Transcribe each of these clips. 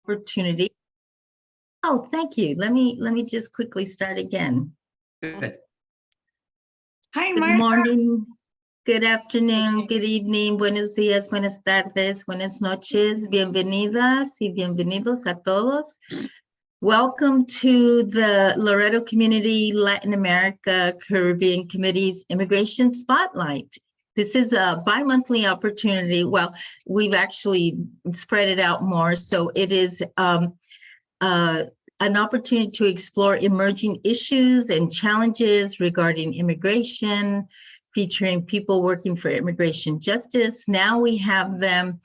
opportunity. Oh, thank you. Let me just quickly start again. Good. Hi, Good Martha. morning, good afternoon, good evening, buenos días, buenas tardes, buenas noches, bienvenidas y bienvenidos a todos. Welcome to the Loreto Community Latin America Caribbean Committee's Immigration Spotlight. This is a bi-monthly opportunity. Well, we've actually spread it out more, so it is an opportunity to explore emerging issues and challenges regarding immigration, featuring people working for immigration justice. Now we have them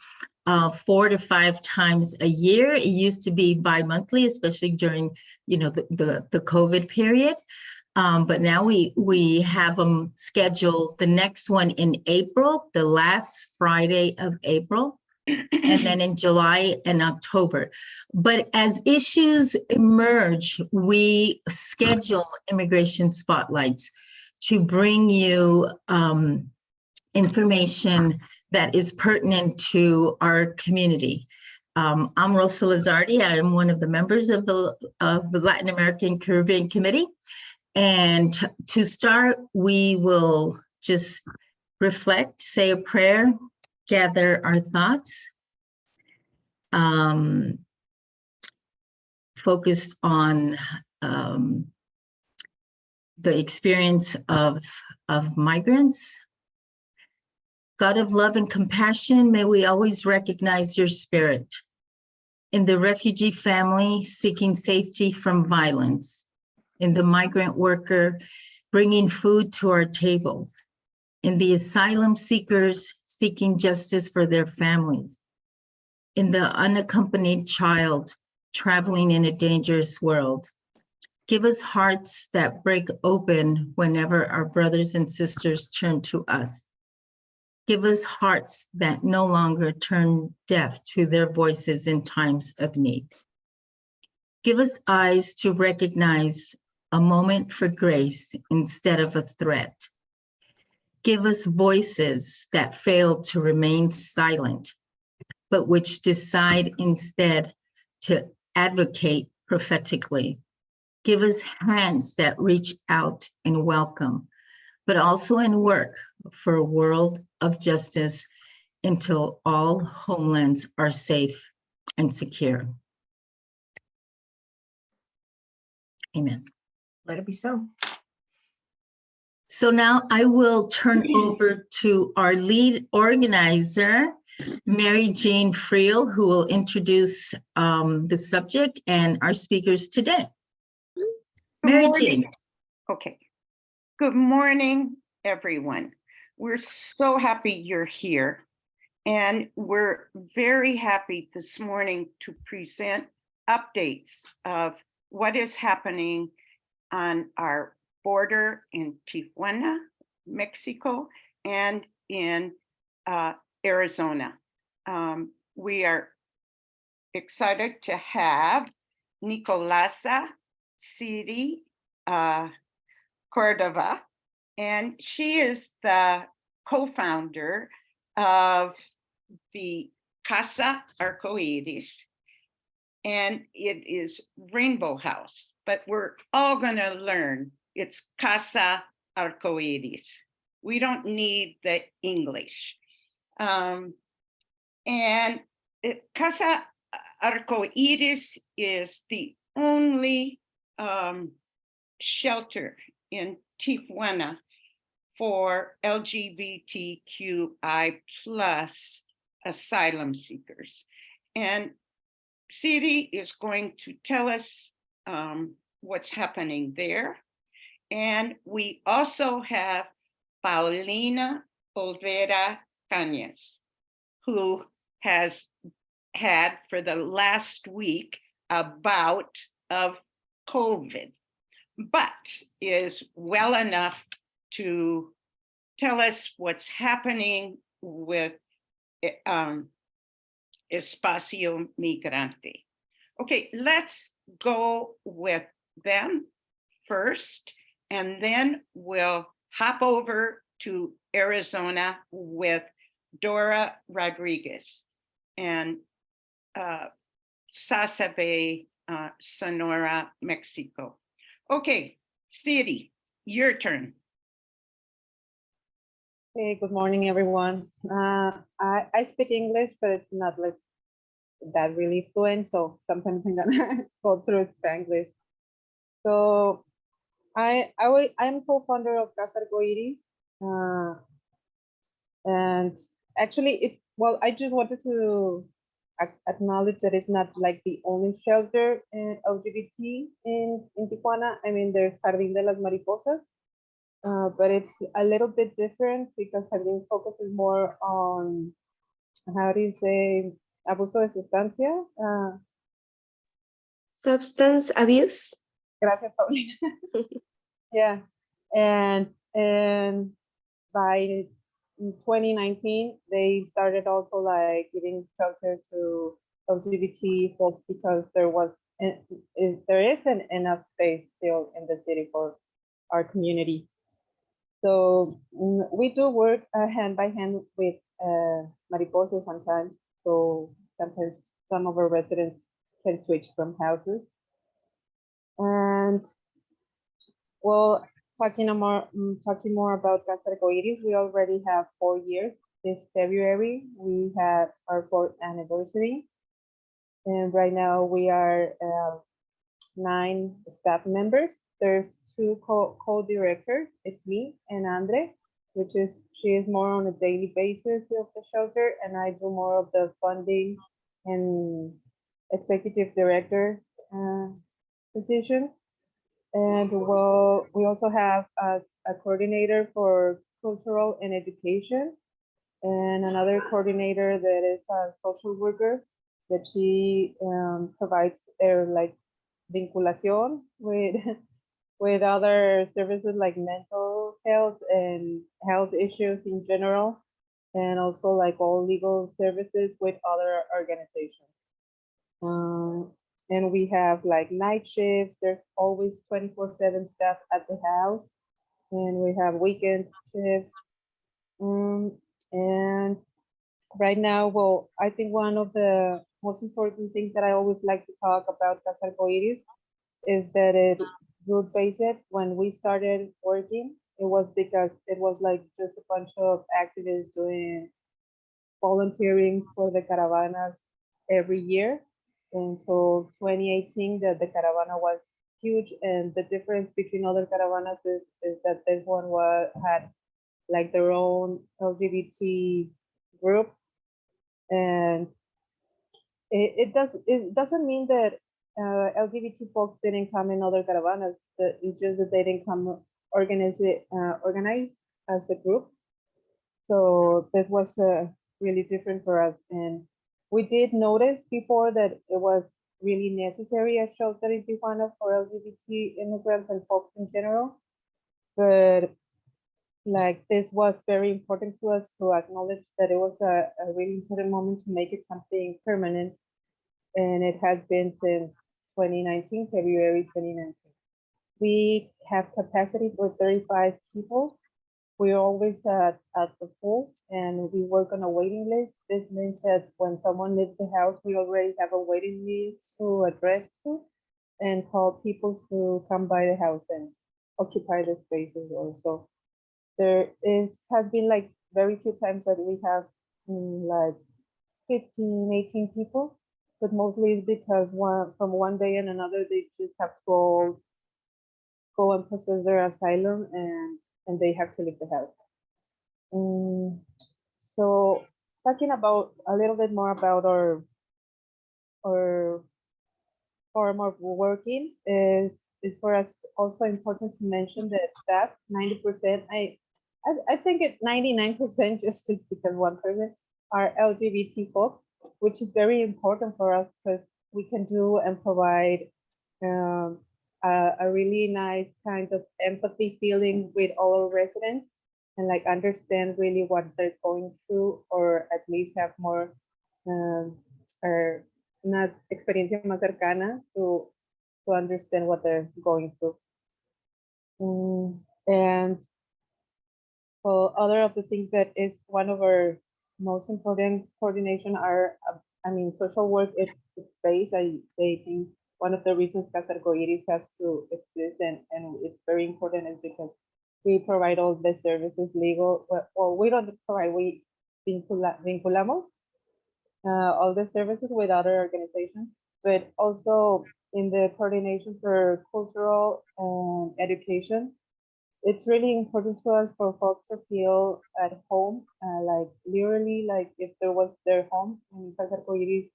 4 to 5 times a year. It used to be bi-monthly, especially during, the COVID period. But now we have them scheduled, the next one in April, the last Friday of April, and then in July and October. But as issues emerge, we schedule immigration spotlights to bring you information that is pertinent to our community. I'm Rosa Lizardi. I am one of the members of the Latin American Caribbean Committee. And to start, we will just reflect, say a prayer, gather our thoughts, focused on the experience of migrants. God of love and compassion, may we always recognize your spirit in the refugee family seeking safety from violence, in the migrant worker bringing food to our tables, in the asylum seekers seeking justice for their families, in the unaccompanied child traveling in a dangerous world. Give us hearts that break open whenever our brothers and sisters turn to us. Give us hearts that no longer turn deaf to their voices in times of need. Give us eyes to recognize a moment for grace instead of a threat. Give us voices that fail to remain silent, but which decide instead to advocate prophetically. Give us hands that reach out and welcome, but also in work for a world of justice until all homelands are safe and secure. Amen. Let it be so. So now I will turn over to our lead organizer, Mary Jane Friel, who will introduce the subject and our speakers today. Mary Jane. Okay. Good morning, everyone. We're so happy you're here. And we're very happy this morning to present updates of what is happening on our border in Tijuana, Mexico, and in Arizona. We are excited to have Nicolasa City Cordova, and she is the co-founder of the Casa Arcoiris, and it is Rainbow House, but we're all gonna learn it's Casa Arcoiris. We don't need the English. And Casa Arcoiris is the only shelter in Tijuana for LGBTQI plus asylum seekers. And Siri is going to tell us what's happening there. And we also have Paulina Olvera Cañas, who has had for the last week a bout of COVID, but is well enough to tell us what's happening with Espacio Migrante. Okay, let's go with them first, and then we'll hop over to Arizona with Dora Rodriguez. And Sasabe, Sonora, Mexico. Okay, City, your turn. Hey, good morning, everyone. I speak English, but it's not like that really fluent, so sometimes I'm gonna go through Spanglish. So I'm co-founder of Casa Arcoiris, and actually it's well, I just wanted to acknowledge that it's not like the only shelter in LGBT in Tijuana. I mean, there's Jardín de las Mariposas, but it's a little bit different because Jardín focuses more on, how do you say, abuso de sustancia. Substance abuse. Gracias, Paulina. Yeah, and by 2019 they started also like giving shelter to LGBT folks because there isn't enough space still in the city for our community. So we do work hand by hand with Mariposa sometimes. So sometimes some of our residents can switch from houses. And well, talking more about Casa Arcoiris, we already have 4 years. This February, we had our 4th anniversary. And right now we are 9 staff members. There's 2 co-directors. It's me and Andre, she is more on a daily basis of the shelter, and I do more of the funding and executive director position. And well, we also have a coordinator for cultural and education, and another coordinator that is a social worker that she provides like vinculación with with other services like mental health and health issues in general, and also like all legal services with other organizations. And we have like night shifts. There's always 24/7 staff at the house, and we have weekend shifts. And right now, well, I think one of the most important things that I always like to talk about Casa Arcoiris is that it's root-based. When we started working, it was because it was like just a bunch of activists doing volunteering for the caravanas every year until 2018 that the caravana was huge. And the difference between other caravanas is that this one had like their own LGBT group. And it doesn't mean that LGBT folks didn't come in other caravanas. It's just that they didn't come organized as a group. So this was really different for us. And we did notice before that it was really necessary a shelter in Tijuana for LGBT immigrants and folks in general. But like this was very important to us to acknowledge that it was a really important moment to make it something permanent. And it has been since 2019, February 2019. We have capacity for 35 people. We're always at the full, and we work on a waiting list. This means that when someone leaves the house, we already have a waiting list to address to and call people to come by the house and occupy the spaces also. Has been like very few times that we have like 15, 18 people, but mostly it's because from one day and another, they just have to go and process their asylum, and they have to leave the house. So talking about a little bit more about our form of working is for us also important to mention that staff 90%, I think it's 99% just because 1% are LGBT folks, which is very important for us because we can do and provide a really nice kind of empathy feeling with all our residents, and like understand really what they're going through, or at least have more or una experiencia más cercana to understand what they're going through. And well, other of the things that is one of our most important coordination are I mean, social work, it's based, I think one of the reasons Casa Arcoiris has to exist and it's very important is because we provide all the services legal, well, we don't provide, we vinculamos all the services with other organizations, but also in the coordination for cultural and education, it's really important to us for folks to feel at home, like literally, like if there was their home in Casa Arcoiris,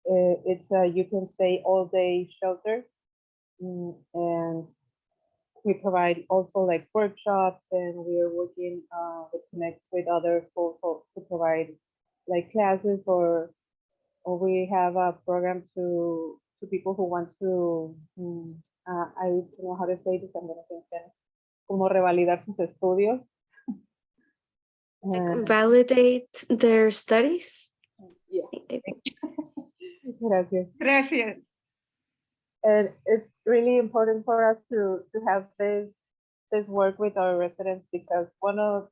it's a you can stay all day shelter, and we provide also like workshops, and we are working with connect with other schools to provide like classes, or we have a program to people who want to I don't know how to say this, I'm gonna say it again, como revalidar sus estudios. Validate their studies. Yeah. I think. Gracias. Gracias. And it's really important for us to have this work with our residents, because one of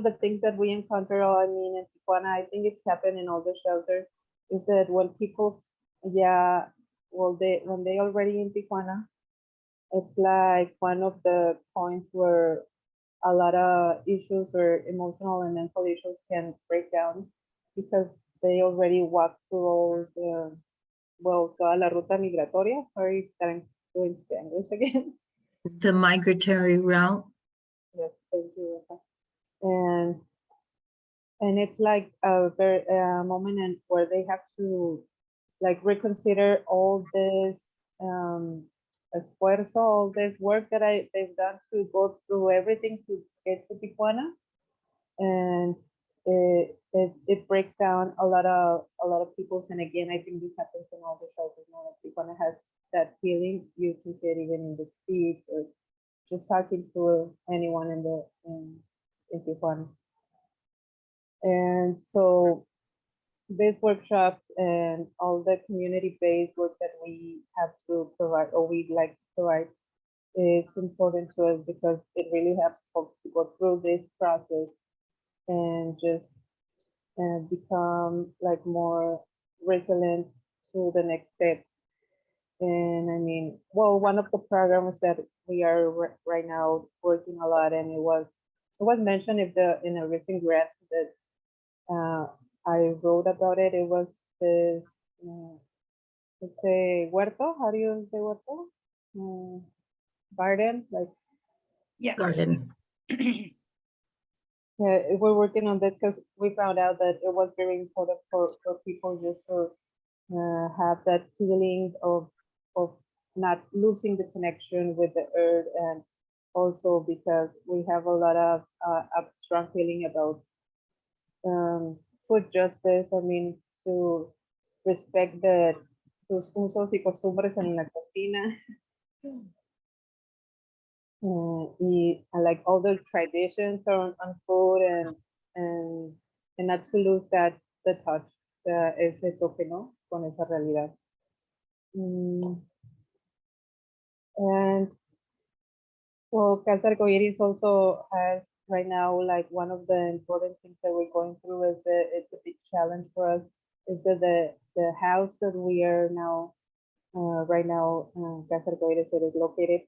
the things that we encounter, I mean, in Tijuana, I think it's happened in all the shelters, is that when people, yeah, well, when they already in Tijuana, it's like one of the points where a lot of issues or emotional and mental issues can break down, because they already walk through all the, well, toda la ruta migratoria. Sorry that I'm doing Spanish again. The migratory route. Yes, thank you, Rosa. And it's like a very moment in where they have to like reconsider all this esfuerzo, all this work that they've done to go through everything to get to Tijuana, and it breaks down a lot of people's. And again, I think this happens in all the shelters now that Tijuana has that feeling. You can see it even in the streets or just talking to anyone in Tijuana. And so these workshops and all the community-based work that we have to provide, or we'd like to provide, is important to us because it really helps folks to go through this process and just become like more resilient to the next step. And I mean, well, one of the programs that we are right now working a lot, and it was mentioned in a recent grant that I wrote about it. It was this huerto. How do you say huerto? Garden, like Yes. Garden. yeah. We're working on this because we found out that it was very important for people just to have that feeling of not losing the connection with the earth, and also because we have a lot of a strong feeling about food justice. I mean, to respect tus usos y costumbres en la cocina, like all the traditions on food, and not to lose the touch, ese toque, ¿no? Con esa realidad. And well, Casa Arcoiris also has right now, like one of the important things that we're going through is it's a big challenge for us, is that the house that we are now right now, Casa Arcoiris, that is located,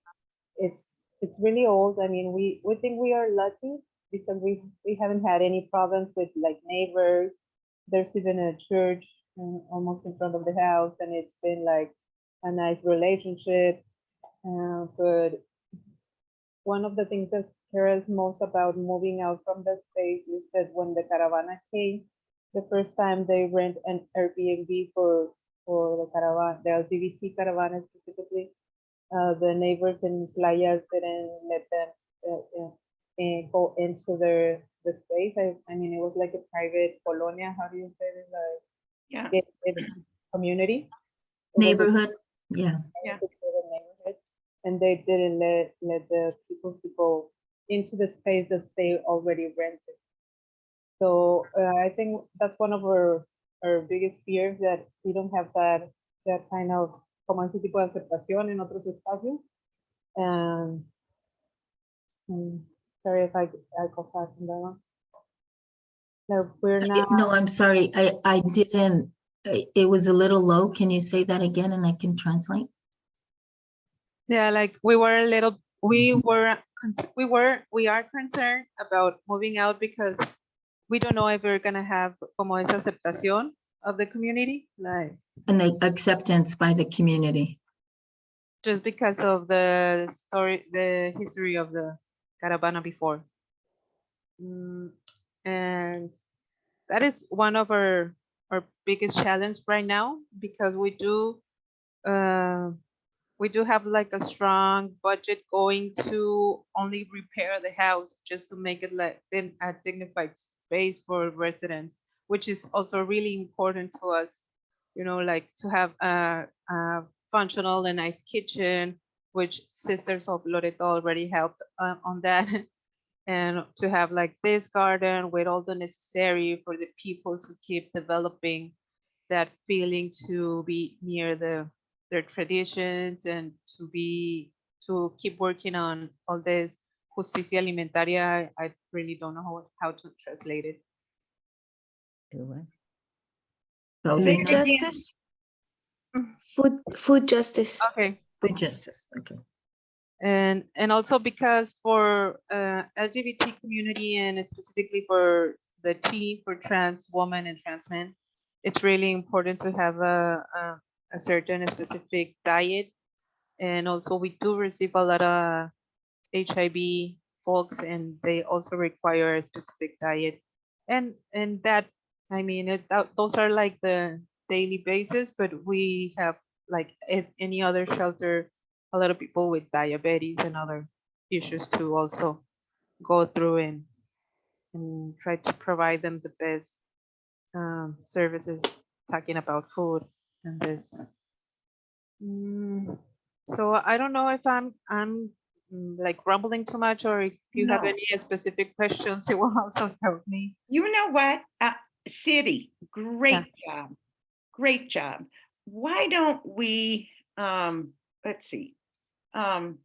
it's really old. I mean, we think we are lucky because we haven't had any problems with like neighbors. There's even a church almost in front of the house, and it's been like a nice relationship. But one of the things that scares us most about moving out from the space is that when the caravana came, the first time they rent an Airbnb for the caravan, the LGBT caravana specifically, the neighbors in Playas didn't let them go into the space. I mean, it was like a private colonia. How do you say it? Like, Yeah. Community. Neighborhood. Yeah. Yeah. Neighborhood, and they didn't let the people to go into the space that they already rented. So I think that's one of our biggest fears, that we don't have that kind of como ese tipo de aceptación en otros espacios. And sorry if I go fast on that one. No, we're not. No, I'm sorry. I didn't It was a little low. Can you say that again and I can translate? Yeah, like we are concerned about moving out because we don't know if we're gonna have como esa aceptación of the community, like And the acceptance by the community. just because of the history of the caravana before. And that is one of our biggest challenge right now because we do have like a strong budget going to only repair the house just to make it like a dignified space for residents, which is also really important to us, you know, like to have a functional and nice kitchen, which Sisters of Loreto already helped on that. And to have like this garden with all the necessary for the people to keep developing that feeling to be near their traditions and to keep working on all this justicia alimentaria. I really don't know how to translate it. Paulina? Justice. Food justice. Okay. Food justice, okay. And also because for LGBT community and specifically for the T for trans woman and trans men, it's really important to have a certain specific diet. And also we do receive a lot of HIV folks and they also require a specific diet. And that, I mean, those are like the daily basis, but we have like any other shelter, a lot of people with diabetes and other issues to also go through and try to provide them the best services, talking about food and this. So I don't know if I'm like rumbling too much, or if you have No. any specific questions, it will also help me. You know what? City, great job. Great job. Why don't we, let's see. Why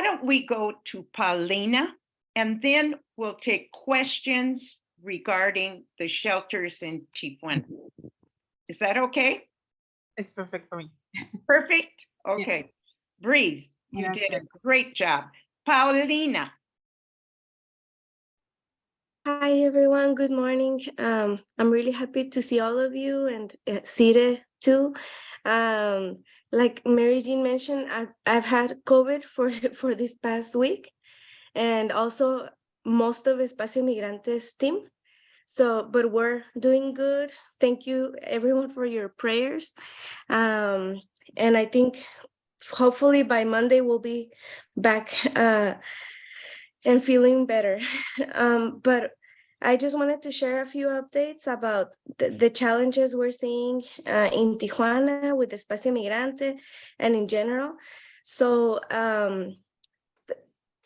don't we go to Paulina and then we'll take questions regarding the shelters in Tijuana. Is that okay? It's perfect for me. Perfect? Okay. Breathe. You Yeah, did a good. great job. Paulina. Hi, everyone. Good morning. I'm really happy to see all of you and Cire too. Like Mary Jean mentioned, I've had COVID for this past week, and also most of Espacio Migrantes team. So, but we're doing good. Thank you, everyone, for your prayers. And I think hopefully by Monday we'll be back and feeling better. But I just wanted to share a few updates about the challenges we're seeing in Tijuana with Espacio Migrante and in general. So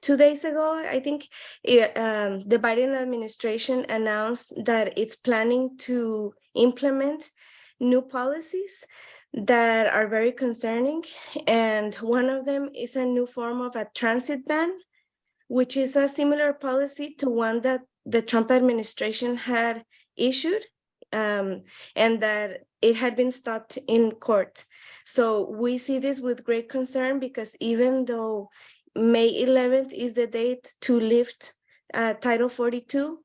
2 days ago, I think the Biden administration announced that it's planning to implement new policies that are very concerning. And one of them is a new form of a transit ban, which is a similar policy to one that the Trump administration had issued, and that it had been stopped in court. So we see this with great concern because even though May 11th is the date to lift Title 42,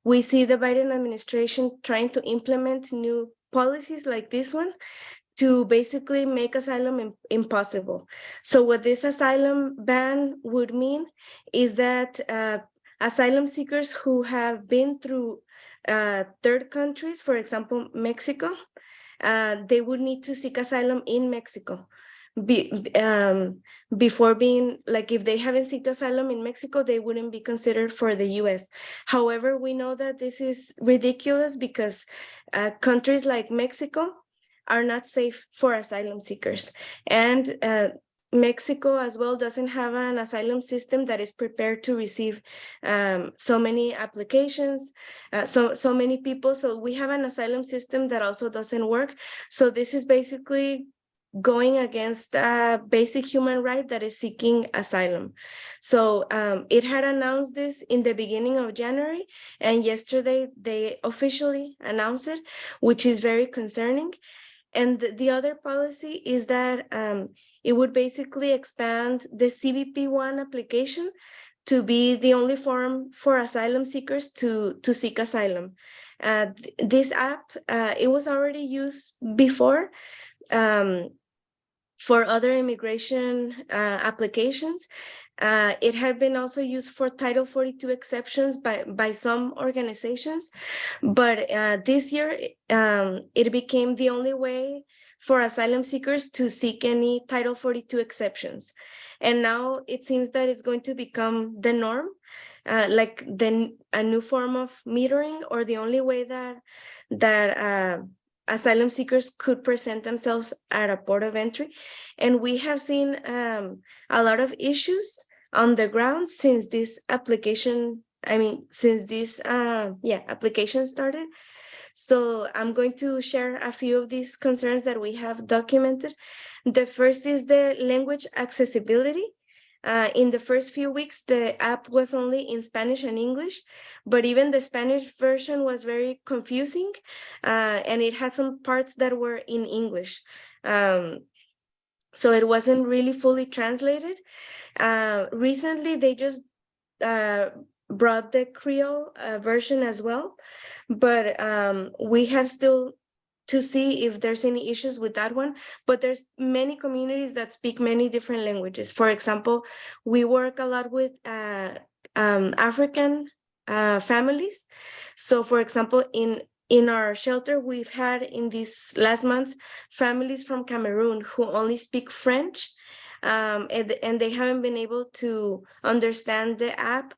we see the Biden administration trying to implement new policies like this one to basically make asylum impossible. So what this asylum ban would mean is that asylum seekers who have been through third countries, for example, Mexico, they would need to seek asylum in Mexico. Before being, like, if they haven't sought asylum in Mexico, they wouldn't be considered for the US. However, we know that this is ridiculous because countries like Mexico are not safe for asylum seekers. And Mexico as well doesn't have an asylum system that is prepared to receive so many applications, so many people. So we have an asylum system that also doesn't work. So this is basically going against a basic human right that is seeking asylum. So it had announced this in the beginning of January, and yesterday they officially announced it, which is very concerning. And the other policy is that it would basically expand the CBP-1 application to be the only form for asylum seekers to seek asylum. This app, it was already used before for other immigration applications. It had been also used for Title 42 exceptions by some organizations, but this year it became the only way for asylum seekers to seek any Title 42 exceptions. And now it seems that it's going to become the norm, like a new form of metering, or the only way that asylum seekers could present themselves at a port of entry. And we have seen a lot of issues on the ground since this application, since this application started. So I'm going to share a few of these concerns that we have documented. The first is the language accessibility. In the first few weeks, the app was only in Spanish and English, but even the Spanish version was very confusing, and it had some parts that were in English. So it wasn't really fully translated. Recently, they just brought the Creole version as well, but we have still to see if there's any issues with that one. But there's many communities that speak many different languages. For example, we work a lot with African families. So for example, in our shelter, we've had in these last months families from Cameroon who only speak French, and they haven't been able to understand the app.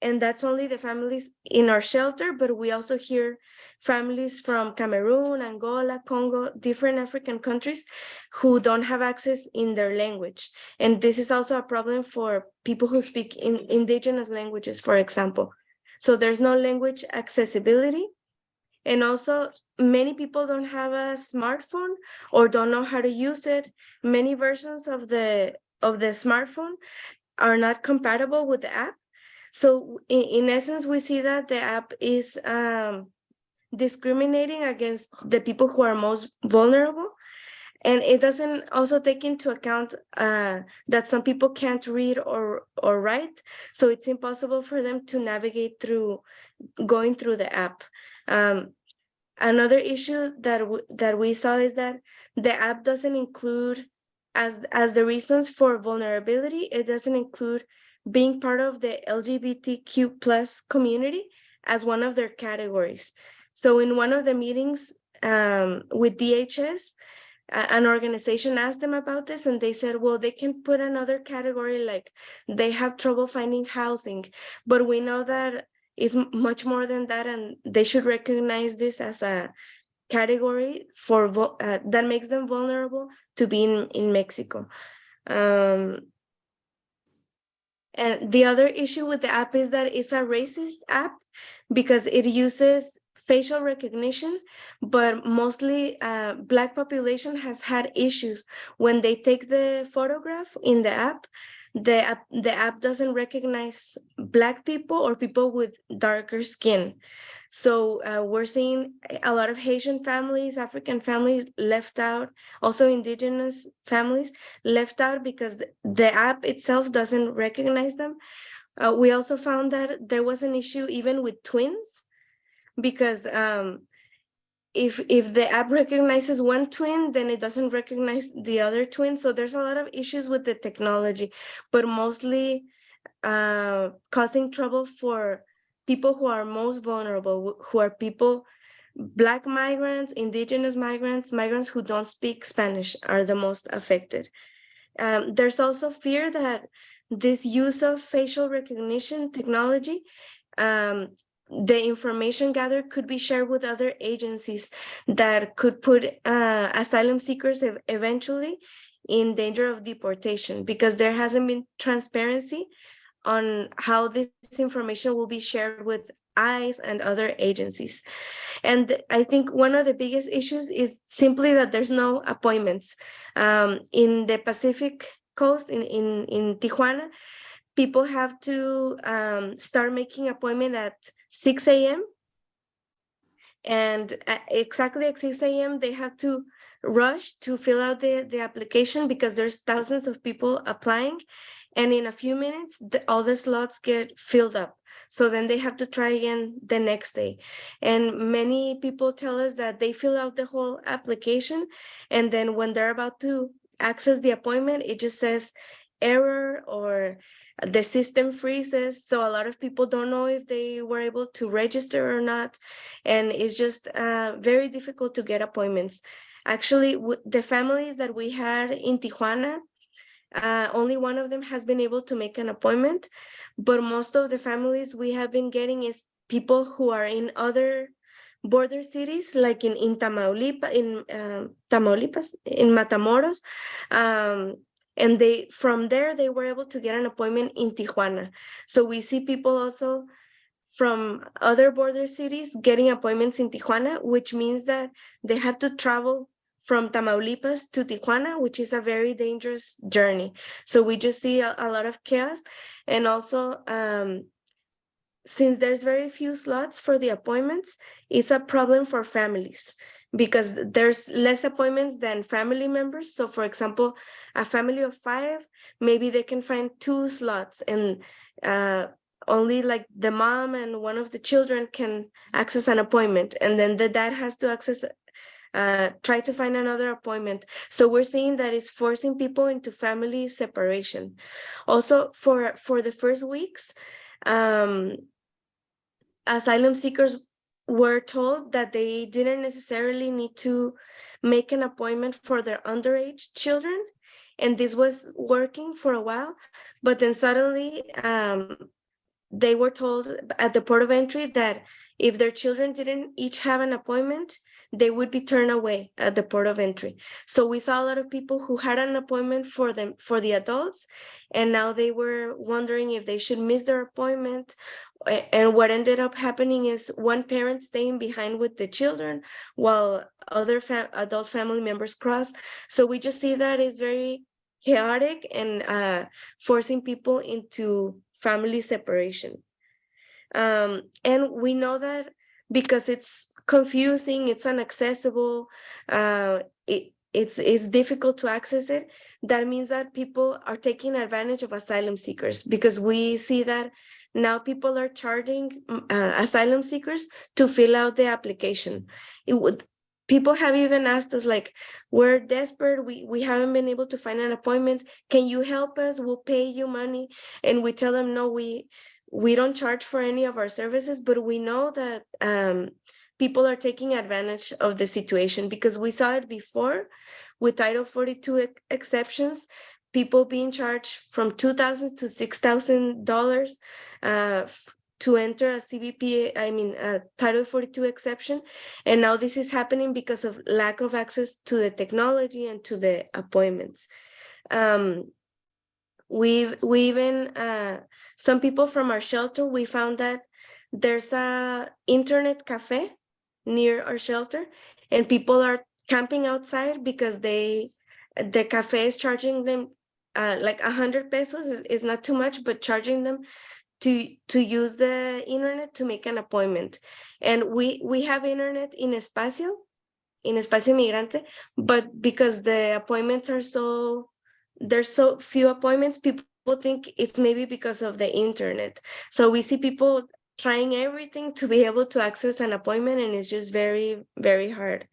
And that's only the families in our shelter, but we also hear families from Cameroon, Angola, Congo, different African countries who don't have access in their language. And this is also a problem for people who speak in indigenous languages, for example. So there's no language accessibility. And also many people don't have a smartphone or don't know how to use it. Many versions of the smartphone are not compatible with the app. So in essence, we see that the app is discriminating against the people who are most vulnerable. And it doesn't also take into account that some people can't read or write. So it's impossible for them to navigate through going through the app. Another issue that we saw is that the app doesn't include, as the reasons for vulnerability, it doesn't include being part of the LGBTQ plus community as one of their categories. So in one of the meetings with DHS, an organization asked them about this, and they said, well, they can put another category, like they have trouble finding housing, but we know that is much more than that, and they should recognize this as a category for that makes them vulnerable to being in Mexico. And the other issue with the app is that it's a racist app because it uses facial recognition, but mostly Black population has had issues when they take the photograph in the app. The app doesn't recognize Black people or people with darker skin. So we're seeing a lot of Haitian families, African families left out, also indigenous families left out because the app itself doesn't recognize them. We also found that there was an issue even with twins, because if the app recognizes one twin, then it doesn't recognize the other twin. So there's a lot of issues with the technology, but mostly causing trouble for people who are most vulnerable, who are people, Black migrants, indigenous migrants, migrants who don't speak Spanish are the most affected. There's also fear that this use of facial recognition technology, the information gathered could be shared with other agencies that could put asylum seekers eventually in danger of deportation, because there hasn't been transparency on how this information will be shared with ICE and other agencies. And I think one of the biggest issues is simply that there's no appointments. In the Pacific Coast, in Tijuana, people have to start making appointment at 6 a.m. And exactly at 6 a.m., they have to rush to fill out the application because there's thousands of people applying. And in a few minutes, all the slots get filled up. So then they have to try again the next day. And many people tell us that they fill out the whole application. And then when they're about to access the appointment, it just says error or the system freezes. So a lot of people don't know if they were able to register or not. And it's just very difficult to get appointments. Actually, the families that we had in Tijuana, only one of them has been able to make an appointment, but most of the families we have been getting is people who are in other border cities, like in Tamaulipas, in Matamoros, and from there they were able to get an appointment in Tijuana. So we see people also from other border cities getting appointments in Tijuana, which means that they have to travel from Tamaulipas to Tijuana, which is a very dangerous journey. So we just see a lot of chaos. And also, since there's very few slots for the appointments, it's a problem for families because there's less appointments than family members. So for example, a family of 5, maybe they can find 2 slots, and only like the mom and one of the children can access an appointment. And then the dad has to try to find another appointment. So we're seeing that it's forcing people into family separation. Also, for the first weeks, asylum seekers were told that they didn't necessarily need to make an appointment for their underage children. And this was working for a while, but then suddenly they were told at the port of entry that if their children didn't each have an appointment, they would be turned away at the port of entry. So we saw a lot of people who had an appointment for the adults, and now they were wondering if they should miss their appointment. And what ended up happening is one parent staying behind with the children while other adult family members cross. So we just see that it's very chaotic and forcing people into family separation. And we know that because it's confusing, it's inaccessible, it's difficult to access it. That means that people are taking advantage of asylum seekers, because we see that now people are charging asylum seekers to fill out the application. People have even asked us, like, we're desperate, we haven't been able to find an appointment, can you help us, we'll pay you money. And we tell them, no, we don't charge for any of our services, but we know that people are taking advantage of the situation, because we saw it before with Title 42 exceptions, people being charged from $2,000 to $6,000 to enter a CBP, a Title 42 exception. And now this is happening because of lack of access to the technology and to the appointments. We even, some people from our shelter, we found that there's a internet cafe near our shelter, and people are camping outside because the cafe is charging them like 100 pesos is not too much, but charging them to use the internet to make an appointment. And we have internet in Espacio Migrante, but because the appointments are there's so few appointments, people think it's maybe because of the internet. So we see people trying everything to be able to access an appointment, and it's just very, very hard.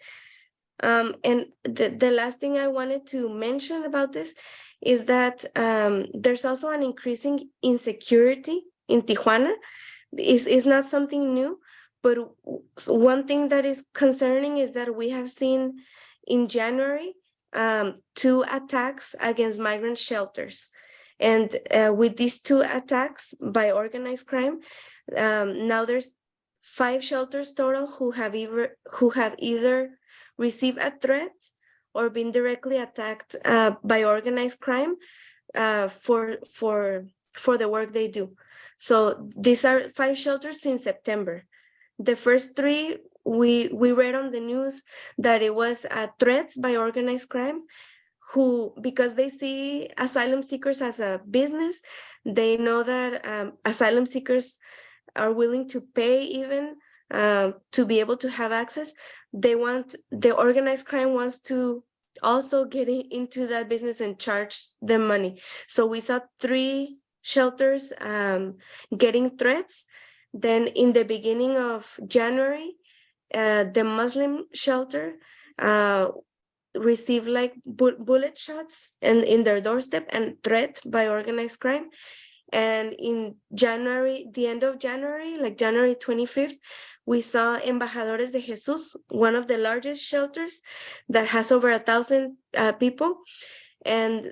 And the last thing I wanted to mention about this is that there's also an increasing insecurity in Tijuana. It's not something new, but one thing that is concerning is that we have seen in January 2 attacks against migrant shelters. And with these 2 attacks by organized crime, now there's 5 shelters total who have either received a threat or been directly attacked by organized crime for the work they do. So these are 5 shelters since September. The first 3, we read on the news that it was threats by organized crime, who, because they see asylum seekers as a business, they know that asylum seekers are willing to pay even to be able to have access. The organized crime wants to also get into that business and charge them money. So we saw 3 shelters getting threats. Then in the beginning of January, the Muslim shelter received like bullet shots and in their doorstep and threat by organized crime. And in January, the end of January, like January 25th, we saw Embajadores de Jesus, one of the largest shelters that has over 1,000 people. And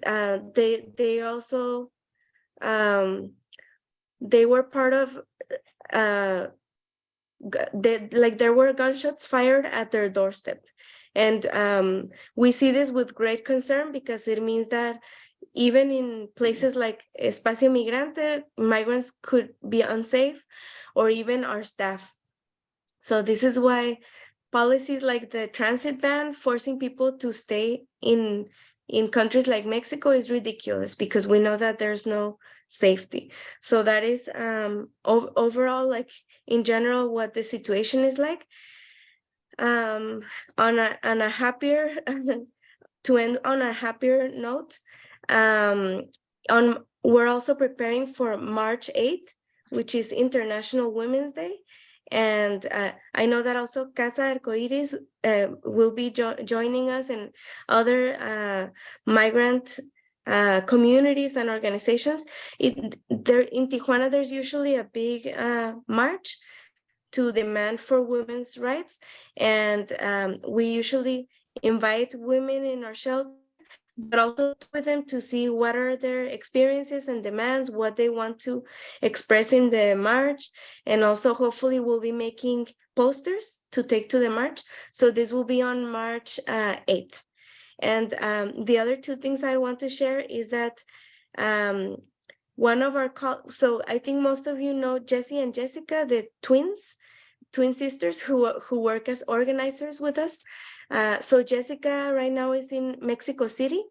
they also, they were part of, there were gunshots fired at their doorstep. And we see this with great concern because it means that even in places like Espacio Migrante, migrants could be unsafe, or even our staff. So this is why policies like the transit ban forcing people to stay in countries like Mexico is ridiculous, because we know that there's no safety. So that is overall, like in general, what the situation is like. On a happier to end on a happier note, we're also preparing for March 8th, which is International Women's Day. And I know that also Casa Arcoiris will be joining us, and other migrant communities and organizations. There in Tijuana, there's usually a big march to demand for women's rights. And we usually invite women in our shelter, but also with them to see what are their experiences and demands, what they want to express in the march. And also, hopefully, we'll be making posters to take to the march. So this will be on March 8th. And the other 2 things I want to share is that one of our so I think most of you know Jessie and Jessica, the twin sisters who work as organizers with us. So Jessica right now is in Mexico City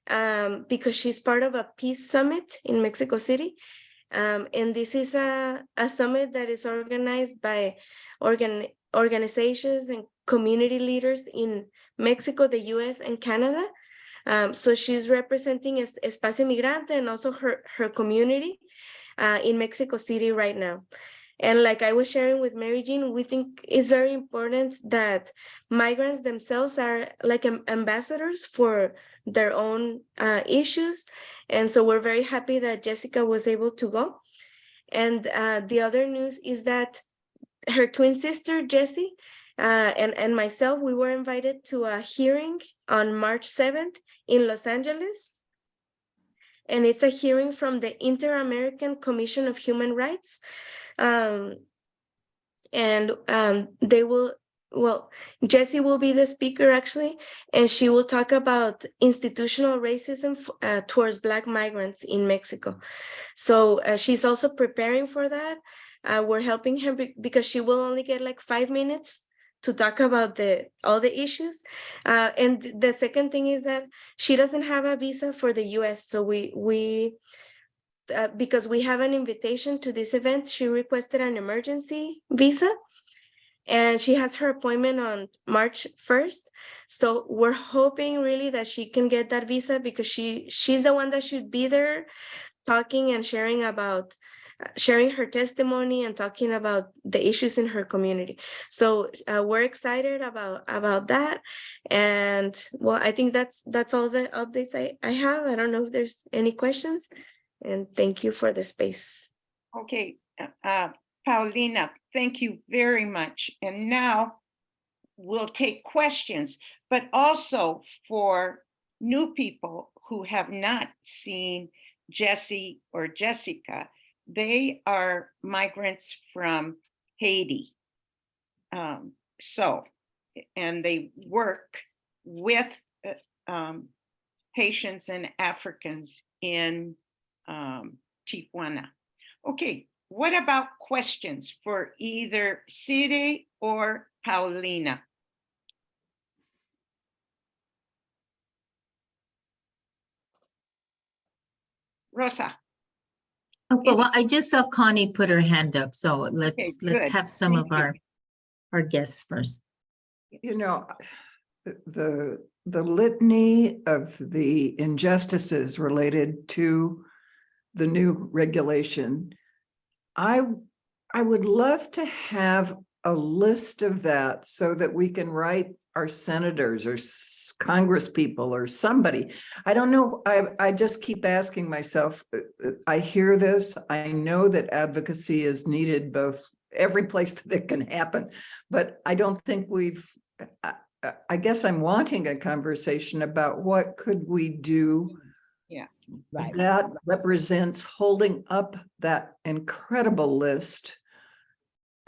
because she's part of a peace summit in Mexico City. And this is a summit that is organized by organizations and community leaders in Mexico, the US, and Canada. So she's representing Espacio Migrante and also her community in Mexico City right now. And like I was sharing with Mary Jean, we think it's very important that migrants themselves are like ambassadors for their own issues. And so we're very happy that Jessica was able to go. And the other news is that her twin sister, Jessie, and myself, we were invited to a hearing on March 7th in Los Angeles. And it's a hearing from the Inter-American Commission of Human Rights. They will, Jessie will be the speaker actually, and she will talk about institutional racism towards Black migrants in Mexico. So she's also preparing for that. We're helping her because she will only get like 5 minutes to talk about all the issues. And the second thing is that she doesn't have a visa for the US. So because we have an invitation to this event, she requested an emergency visa, and she has her appointment on March 1st. So we're hoping really that she can get that visa, because she's the one that should be there talking and sharing her testimony and talking about the issues in her community. So we're excited about that. And I think that's all the updates I have. I don't know if there's any questions. And thank you for the space. Okay, Paulina, thank you very much. And now we'll take questions, but also for new people who have not seen Jessie or Jessica. They are migrants from Haiti. And they work with Haitians and Africans in Tijuana. Okay, what about questions for either Cire or Paulina? Rosa. Okay, well, I just saw Connie put her hand up, so let's good. have some Thank of you. our guests first. You know, the litany of the injustices related to the new regulation, I would love to have a list of that so that we can write our senators or Congress people or somebody. I don't know. I just keep asking myself, I hear this. I know that advocacy is needed both every place that it can happen, but I don't think I guess I'm wanting a conversation about what could we do Right. that represents holding up that incredible list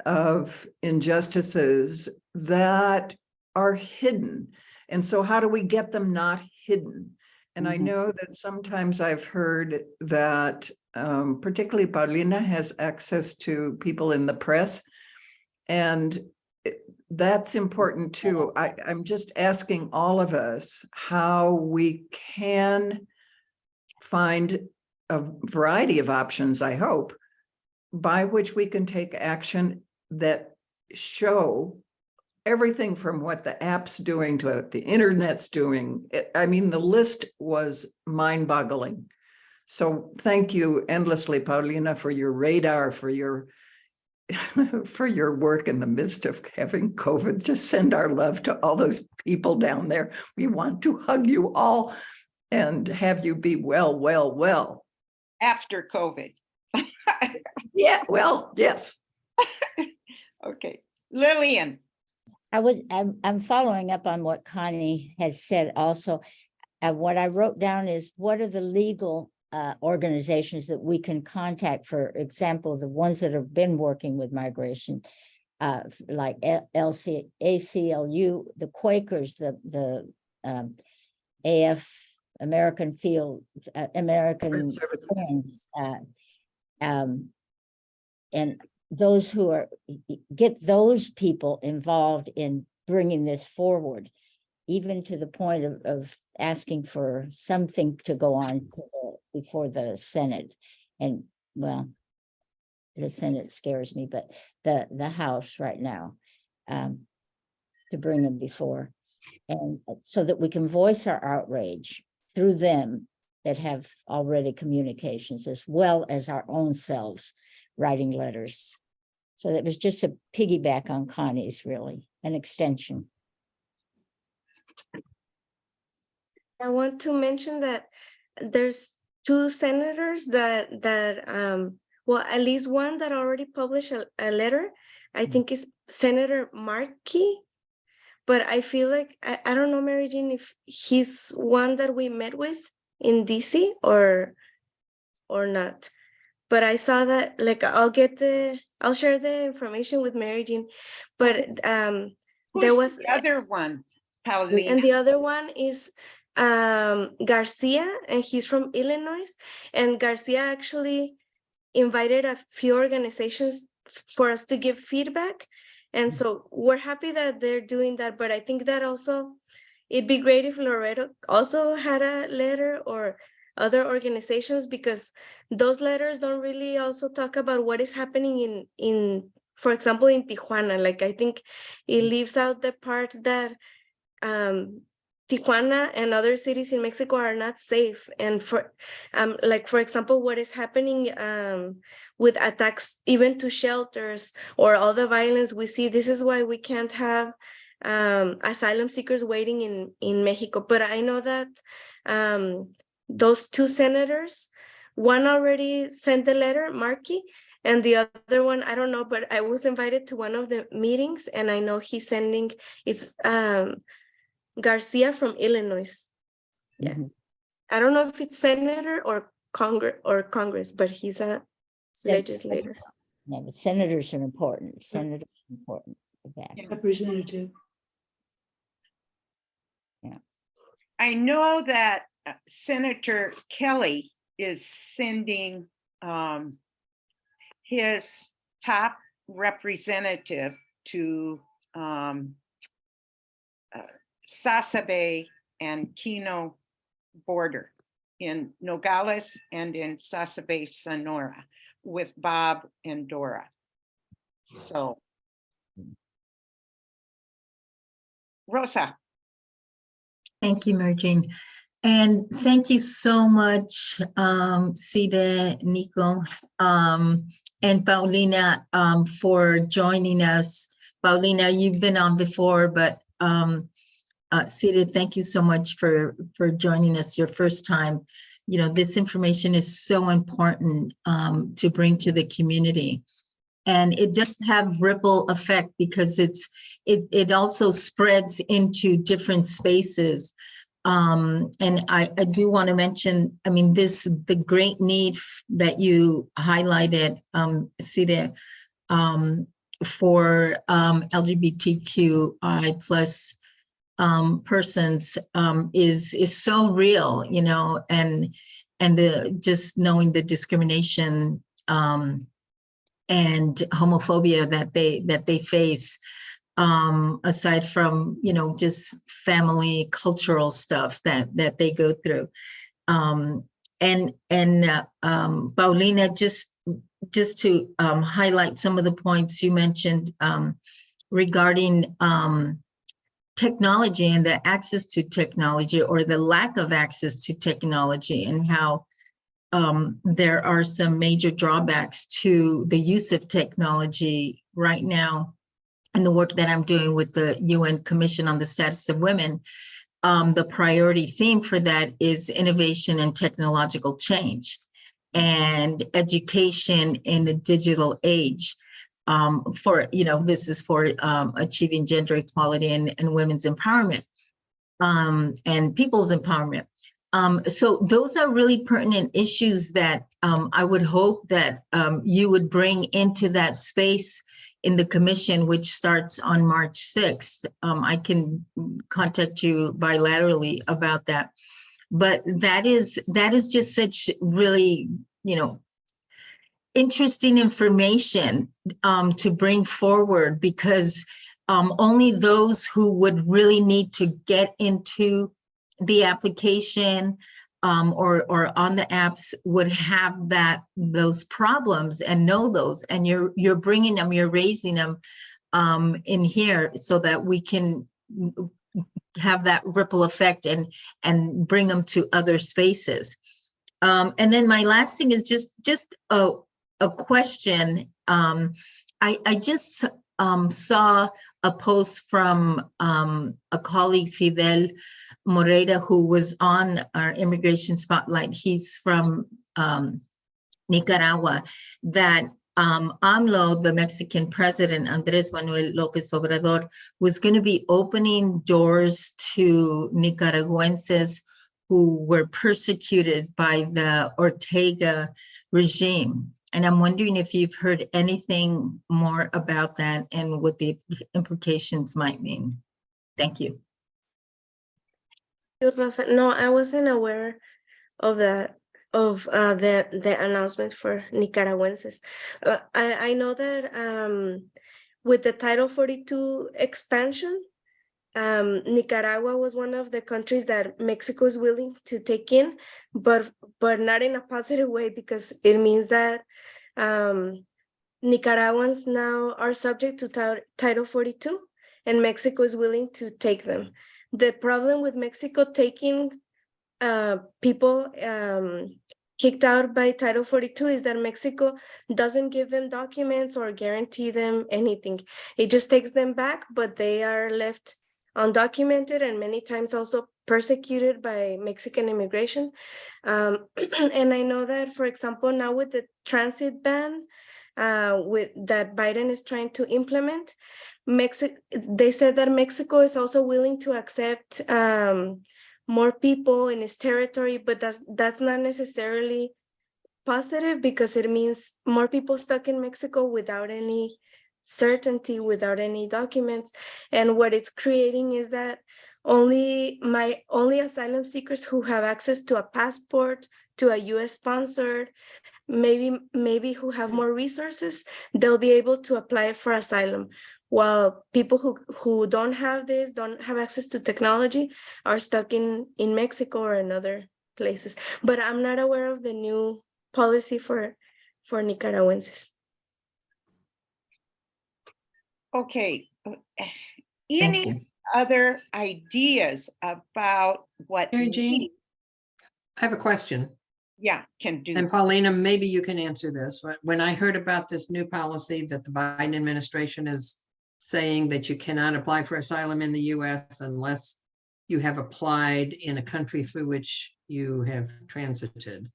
of injustices that are hidden. And so how do we get them not hidden? And I know that sometimes I've heard that particularly Paulina has access to people in the press, and that's important too. I'm just asking all of us how we can find a variety of options, I hope, by which we can take action that show everything from what the app's doing to what the internet's doing. I mean, the list was mind-boggling. So thank you endlessly, Paulina, for your radar, for your for your work in the midst of having COVID. Just send our love to all those people down there. We want to hug you all and have you be well, well, well. After COVID. Yeah, well, yes. Okay, Lillian. I'm following up on what Connie has said also. What I wrote down is, what are the legal organizations that we can contact? For example, the ones that have been working with migration, like ACLU, the Quakers, the AF, American Field, American Service. Friends, and those who are, get those people involved in bringing this forward, even to the point of asking for something to go on before the Senate. And well, the Senate scares me, but the House right now, to bring them before, and so that we can voice our outrage through them that have already communications, as well as our own selves writing letters. So that was just a piggyback on Connie's, really, an extension. I want to mention that there's two senators that well, at least one that already published a letter. I think is Senator Markey, but I feel like I don't know, Mary Jean, if he's one that we met with in DC or not. But I saw that, like, I'll share the information with Mary Jean. But there Who's was the other one, Paulina? and the other one is Garcia, and he's from Illinois. And Garcia actually invited a few organizations for us to give feedback. And so we're happy that they're doing that. But I think that also it'd be great if Loreto also had a letter, or other organizations, because those letters don't really also talk about what is happening in for example, in Tijuana. Like, I think it leaves out the part that Tijuana and other cities in Mexico are not safe. And for like, for example, what is happening with attacks even to shelters, or all the violence we see. This is why we can't have asylum seekers waiting in Mexico. But I know that those two senators, one already sent the letter, Markey, and the other one, I don't know, but I was invited to one of the meetings, and I know he's sending, it's Garcia from Illinois. Yeah. I don't know if it's senator or Congress, but he's a legislator. Yeah, but senators are important. Senators are important for that. Yeah. Representative. I know that Senator Kelly is sending his top representative to Sasabe and Kino border in Nogales and in Sasabe, Sonora, with Bob and Dora. So, Rosa. Thank you, Mary Jane. And thank you so much, Sida, Nico, and Paulina, for joining us. Paulina, you've been on before, but Sida, thank you so much for joining us your first time. You know, this information is so important to bring to the community. And it does have ripple effect because it also spreads into different spaces. And I do want to mention, I mean, the great need that you highlighted, Sida, for LGBTQI plus persons is so real, you know, and just knowing the discrimination and homophobia that they face, aside from, you know, just family cultural stuff that they go through. Paulina, just to highlight some of the points you mentioned regarding technology and the access to technology, or the lack of access to technology, and how there are some major drawbacks to the use of technology right now. And the work that I'm doing with the UN Commission on the Status of Women, the priority theme for that is innovation and technological change and education in the digital age. For, you know, this is for achieving gender equality and women's empowerment and people's empowerment. So those are really pertinent issues that I would hope that you would bring into that space in the commission, which starts on March 6th. I can contact you bilaterally about that. But that is just such really, you know, interesting information to bring forward, because only those who would really need to get into the application or on the apps would have those problems and know those, and you're bringing them, you're raising them in here so that we can have that ripple effect and bring them to other spaces. And then my last thing is just a question. I just saw a post from a colleague, Fidel Moreira, who was on our Immigration Spotlight. He's from Nicaragua, that AMLO, the Mexican president, Andrés Manuel López Obrador, was going to be opening doors to Nicaraguenses who were persecuted by the Ortega regime. And I'm wondering if you've heard anything more about that and what the implications might mean. Thank you. Rosa, no, I wasn't aware of that, of the announcement for Nicaraguenses. I know that with the Title 42 expansion, Nicaragua was one of the countries that Mexico is willing to take in, but not in a positive way, because it means that Nicaraguans now are subject to Title 42, and Mexico is willing to take them. The problem with Mexico taking people kicked out by Title 42 is that Mexico doesn't give them documents or guarantee them anything. It just takes them back, but they are left undocumented and many times also persecuted by Mexican immigration. And I know that, for example, now with the transit ban that Biden is trying to implement, they said that Mexico is also willing to accept more people in its territory, but that's not necessarily positive, because it means more people stuck in Mexico without any certainty, without any documents. And what it's creating is that only asylum seekers who have access to a passport, to a US sponsored, maybe who have more resources, they'll be able to apply for asylum. While people who don't have this, don't have access to technology, are stuck in Mexico or in other places. But I'm not aware of the new policy for Nicaraguenses. Okay. Thank Any you. other ideas about what Mary Jane? we, I have a question. yeah, can do? And Paulina, maybe you can answer this. When I heard about this new policy that the Biden administration is saying that you cannot apply for asylum in the US unless you have applied in a country through which you have transited.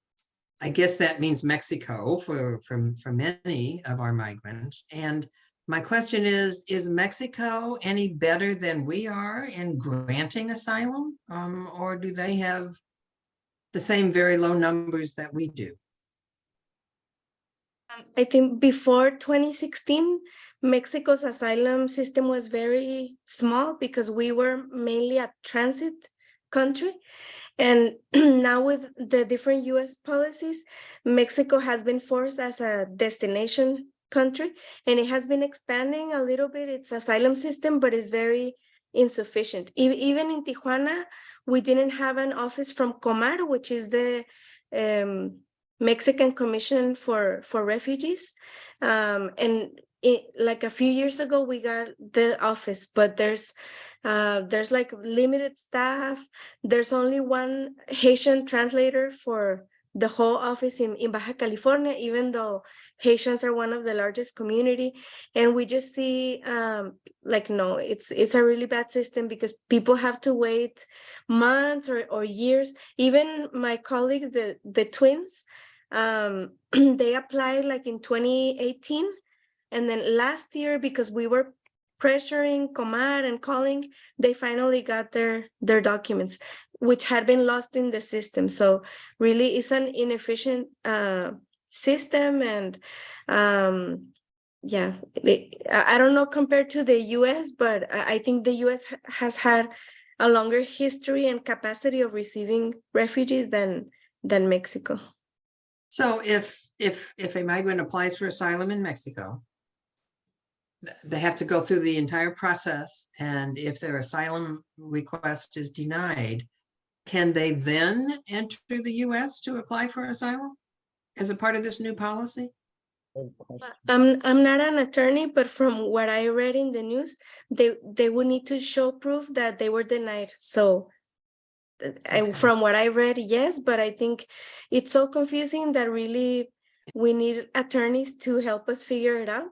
I guess that means Mexico for many of our migrants. And my question is Mexico any better than we are in granting asylum? Or do they have the same very low numbers that we do? I think before 2016, Mexico's asylum system was very small because we were mainly a transit country. And now with the different US policies, Mexico has been forced as a destination country, and it has been expanding a little bit its asylum system, but it's very insufficient. Even in Tijuana, we didn't have an office from Comar, which is the Mexican Commission for Refugees. And like a few years ago, we got the office, but there's like limited staff. There's only one Haitian translator for the whole office in Baja California, even though Haitians are one of the largest community. And we just see like, no, it's a really bad system because people have to wait months or years. Even my colleagues, the twins, they applied like in 2018. And then last year, because we were pressuring Comar and calling, they finally got their documents, which had been lost in the system. So really it's an inefficient system. And yeah, I don't know compared to the US, but I think the US has had a longer history and capacity of receiving refugees than Mexico. So if a migrant applies for asylum in Mexico, they have to go through the entire process, and if their asylum request is denied, can they then enter the US to apply for asylum as a part of this new policy? Good question. I'm not an attorney, but from what I read in the news, they would need to show proof that they were denied. So from what I read, yes, but I think it's so confusing that really we need attorneys to help us figure it out.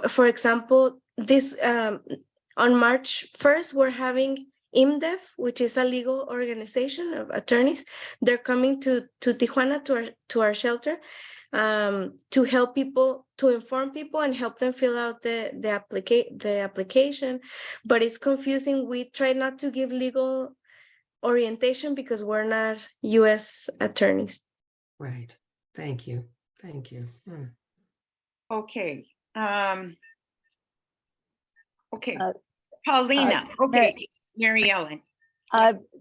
For example, this on March 1st, we're having IMDEF, which is a legal organization of attorneys. They're coming to Tijuana to our shelter to help people, to inform people and help them fill out the application. But it's confusing. We try not to give legal orientation because we're not US attorneys. Right. Thank you. Thank you. Okay. Okay, Uh, Paulina, okay, Mary Ellen.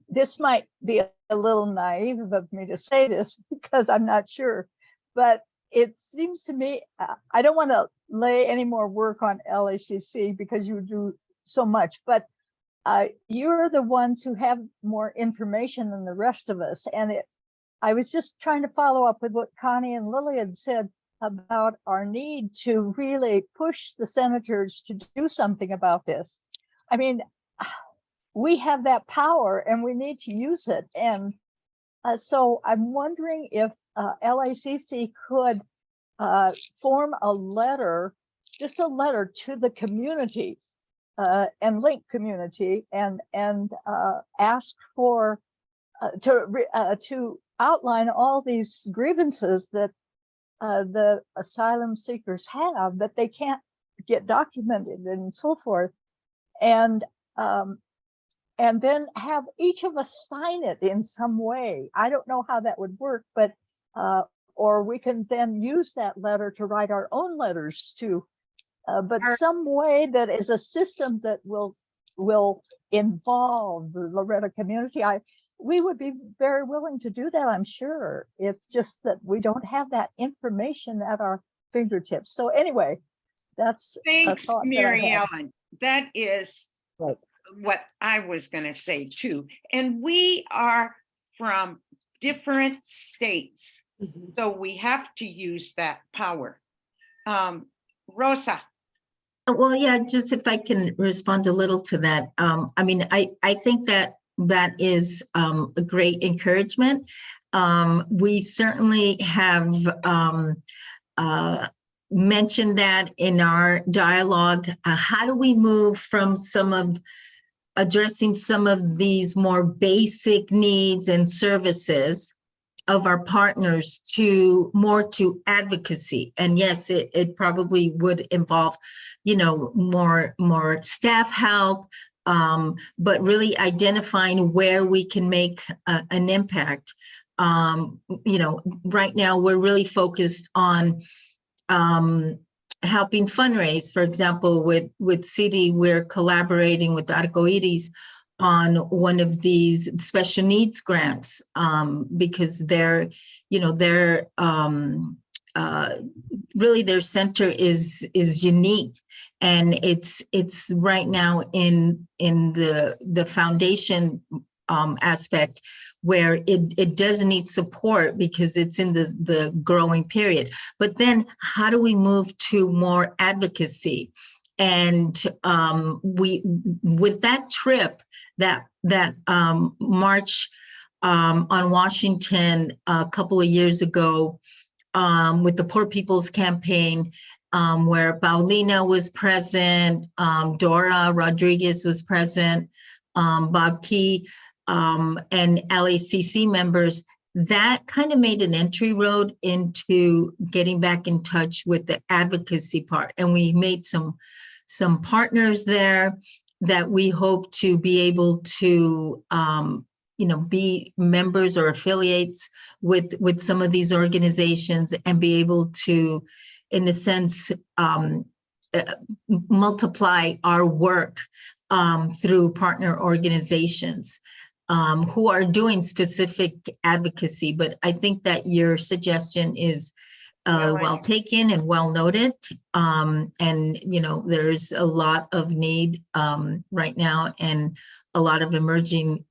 This might be a little naive of me to say this because I'm not sure, but it seems to me, I don't want to lay any more work on LACC because you do so much, but you're the ones who have more information than the rest of us. And I was just trying to follow up with what Connie and Lily had said about our need to really push the senators to do something about this. I mean, we have that power and we need to use it. And so I'm wondering if LACC could form a letter, just a letter to the community and link community and ask for to outline all these grievances that the asylum seekers have that they can't get documented and so forth, and then have each of us sign it in some way. I don't know how that would work, but or we can then use that letter to write our own letters to, but some way that is a system that will involve the Loretto community, we would be very willing to do that, I'm sure. It's just that we don't have that information at our fingertips. So anyway, that's a Thanks, thought that I Mary had. Ellen. That is Right. what I was going to say too. And we are from different states, so we have to use that power. Rosa. Well, yeah, just if I can respond a little to that. I mean, I think that that is a great encouragement. We certainly have mentioned that in our dialogue. How do we move from addressing some of these more basic needs and services of our partners to more to advocacy? And yes, it probably would involve, more staff help, but really identifying where we can make an impact. Right now we're really focused on helping fundraise. For example, with City, we're collaborating with Arcoiris on one of these special needs grants, because they're really their center is unique, and it's right now in the foundation aspect, where it does need support because it's in the growing period. But then how do we move to more advocacy? And we, with that trip, that march on Washington a couple of years ago, with the Poor People's Campaign, where Paulina was present, Dora Rodriguez was present, Bob Key, and LACC members, that kind of made an entry road into getting back in touch with the advocacy part. And we made some partners there that we hope to be able to be members or affiliates with some of these organizations, and be able to, in a sense, multiply our work through partner organizations who are doing specific advocacy. But I think that your suggestion is well taken and well noted. And there's a lot of need right now, and a lot of emerging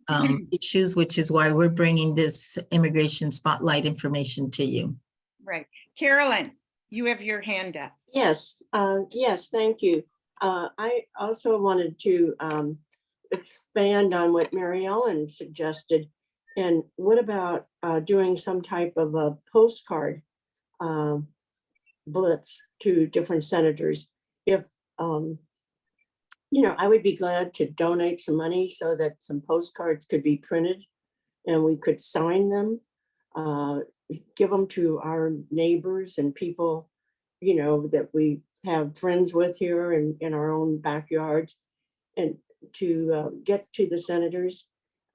issues, which is why we're bringing this immigration spotlight information to you. Right. Carolyn, you have your hand up. Yes, thank you. I also wanted to expand on what Mary Ellen suggested. And what about doing some type of a postcard blitz to different senators? If, I would be glad to donate some money so that some postcards could be printed and we could sign them, give them to our neighbors and people, that we have friends with here in our own backyards, and to get to the senators